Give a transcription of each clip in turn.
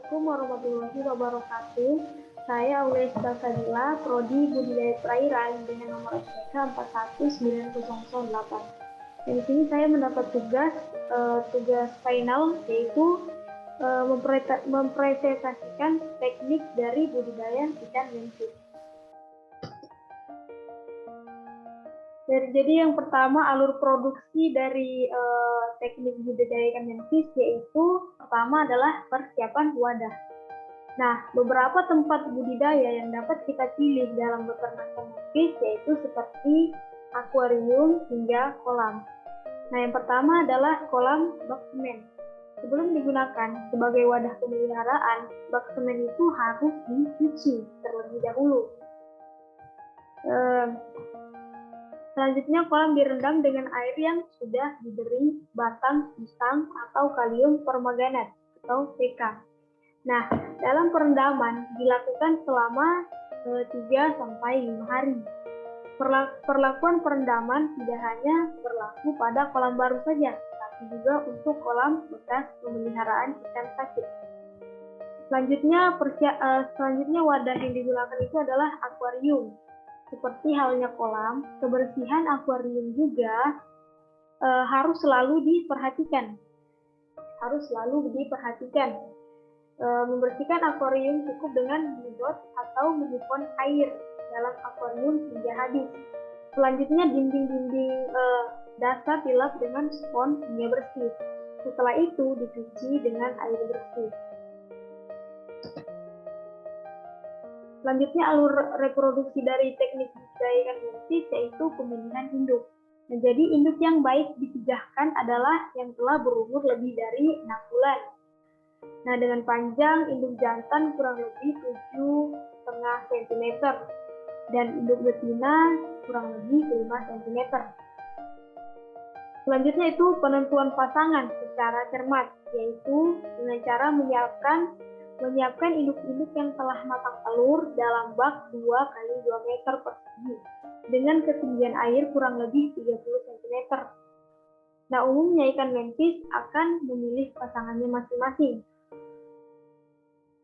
Assalamualaikum warahmatullahi wabarakatuh. Saya Aulia Sadila, Prodi Budidaya Perairan dengan nomor SPK 41908. Dan di sini saya mendapat tugas final, yaitu mempresentasikan teknik dari budidaya ikan menkes. Jadi yang pertama, alur produksi dari teknik budidaya ikan menkes, yaitu pertama adalah persiapan wadah. Nah, beberapa tempat budidaya yang dapat kita pilih dalam beternak ikan menkes yaitu seperti akuarium hingga kolam. Nah, yang pertama adalah kolam bak semen. Sebelum digunakan sebagai wadah pemeliharaan, bak semen itu harus dicuci terlebih dahulu. Selanjutnya, kolam direndam dengan air yang sudah diberi batang pisang atau kalium permanganat atau PK. Nah, dalam perendaman dilakukan selama 3-5 hari. Perlakuan perendaman tidak hanya berlaku pada kolam baru saja, tapi juga untuk kolam bekas pemeliharaan ikan sakit. Selanjutnya wadah yang digunakan itu adalah akuarium. Seperti halnya kolam, kebersihan akuarium juga harus selalu diperhatikan. Membersihkan akuarium cukup dengan menyedot atau menyimpan air dalam akuarium hingga habis. Selanjutnya, dinding-dinding dasar dilap dengan spons hingga bersih. Setelah itu dicuci dengan air bersih. Selanjutnya, alur reproduksi dari teknik budidaya ikan menkes yaitu pemilihan induk. Nah, jadi induk yang baik dipijahkan adalah yang telah berumur lebih dari 6 bulan. Nah, dengan panjang induk jantan kurang lebih 7,5 cm dan induk betina kurang lebih 5 cm. Selanjutnya itu penentuan pasangan secara cermat, yaitu dengan cara menyiapkan induk-induk yang telah matang telur dalam bak 2 kali 2 meter persegi dengan ketinggian air kurang lebih 30 cm. Nah, umumnya ikan menkes akan memilih pasangannya masing-masing.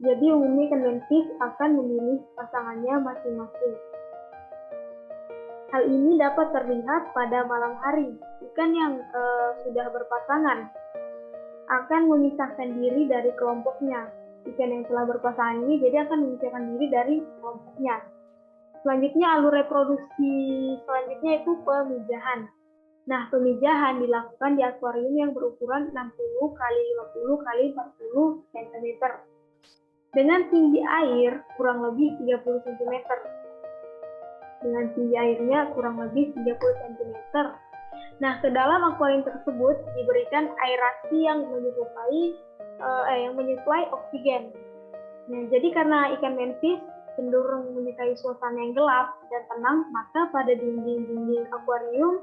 Jadi umumnya ikan menkes akan memilih pasangannya masing-masing. Hal ini dapat terlihat pada malam hari. Ikan yang sudah berpasangan akan memisahkan diri dari kelompoknya. Ikan yang telah berpasangan ini jadi akan memisahkan diri dari kelompoknya. Selanjutnya, alur reproduksi selanjutnya itu pemijahan. Nah, pemijahan dilakukan di akuarium yang berukuran 60 x 50 x 40 cm dengan tinggi air kurang lebih 30 cm. Dengan tinggi airnya kurang lebih 30 cm. Nah, ke dalam akuarium tersebut diberikan aerasi yang menyuplai oksigen. Nah, jadi karena ikan menkes cenderung menyukai suasana yang gelap dan tenang, maka pada dinding-dinding akuarium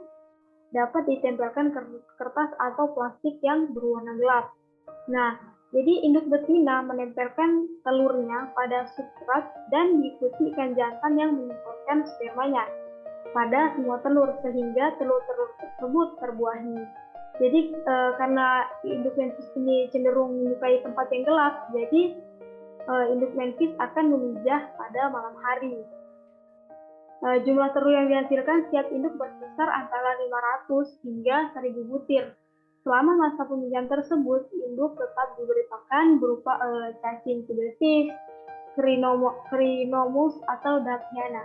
dapat ditempelkan kertas atau plastik yang berwarna gelap. Nah, jadi induk betina menempelkan telurnya pada substrat dan diikuti ikan jantan yang menyemprotkan spermanya pada semua telur sehingga telur-telur tersebut terbuahi. Jadi karena induk menkes ini cenderung menyukai tempat yang gelap, jadi induk menkes akan memijah pada malam hari. Jumlah telur yang dihasilkan setiap induk berkisar antara 500 hingga 1000 butir. Selama masa pemijahan tersebut, induk tetap diberi pakan berupa cacing tubersis, Crinomus atau Daphnia.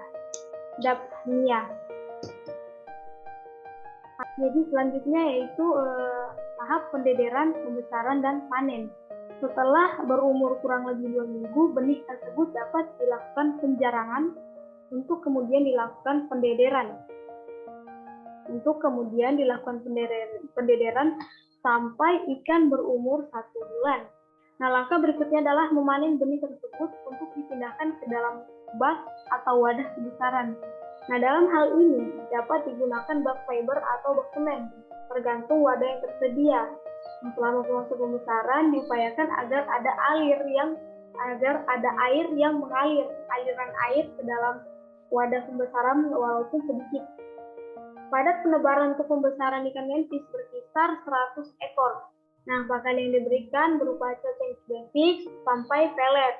Jadi selanjutnya yaitu tahap pendederan, pembesaran, dan panen. Setelah berumur kurang lebih 2 minggu, benih tersebut dapat dilakukan penjarangan untuk kemudian dilakukan pendederan. Sampai ikan berumur 1 bulan. Nah, langkah berikutnya adalah memanen benih tersebut untuk dipindahkan ke dalam bak atau wadah pembesaran. Nah, dalam hal ini dapat digunakan bak fiber atau bak semen, tergantung wadah yang tersedia. Selama proses pembesaran diupayakan agar ada air yang mengalir, aliran air ke dalam wadah pembesaran walaupun sedikit. Padat penebaran untuk pembesaran ikan menkes berkisar 100 ekor. Nah, pakan yang diberikan berupa cacing basic sampai pelet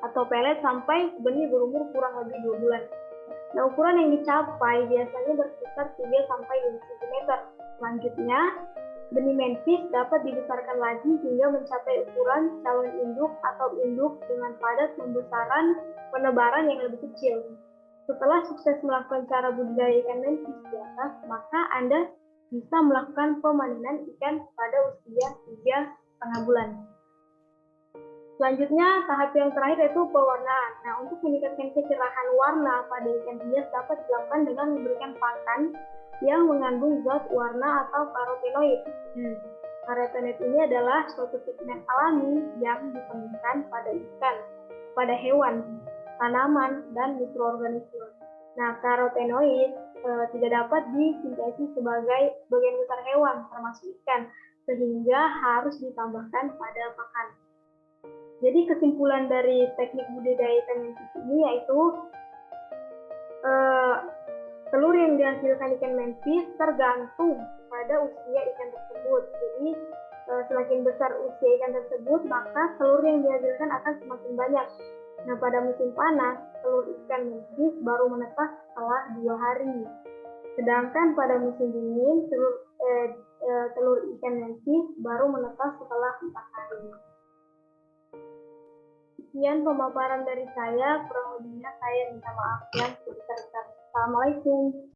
atau pelet sampai benih berumur kurang lebih 2 bulan. Nah, ukuran yang dicapai biasanya berkisar 3 sampai 5 cm. Selanjutnya, benih mentis dapat dibesarkan lagi hingga mencapai ukuran calon induk atau induk dengan padat pembesaran penebaran yang lebih kecil. Setelah sukses melakukan cara budidaya ikan mentis di atas, maka Anda bisa melakukan pemanenan ikan pada usia 3,5 bulan. Selanjutnya, tahap yang terakhir yaitu pewarnaan. Nah, untuk meningkatkan kecerahan warna pada ikan hias dapat dilakukan dengan memberikan pakan yang mengandung zat warna atau karotenoid. Karotenoid ini adalah suatu pigmen alami yang ditemukan pada ikan, pada hewan, tanaman, dan mikroorganisme. Nah, karotenoid tidak dapat disintesis sebagai sebagian besar hewan, termasuk ikan, sehingga harus ditambahkan pada pakan. Jadi kesimpulan dari teknik budidaya ikan mentis ini yaitu telur yang dihasilkan ikan mentis tergantung pada usia ikan tersebut. Jadi semakin besar usia ikan tersebut, maka telur yang dihasilkan akan semakin banyak. Nah, pada musim panas, telur ikan mentis baru menetas setelah 2 hari. Sedangkan pada musim dingin, telur ikan mentis baru menetas setelah 4 hari. Sekian pemaparan dari saya, kurang lebihnya saya minta maaf ya. Assalamualaikum.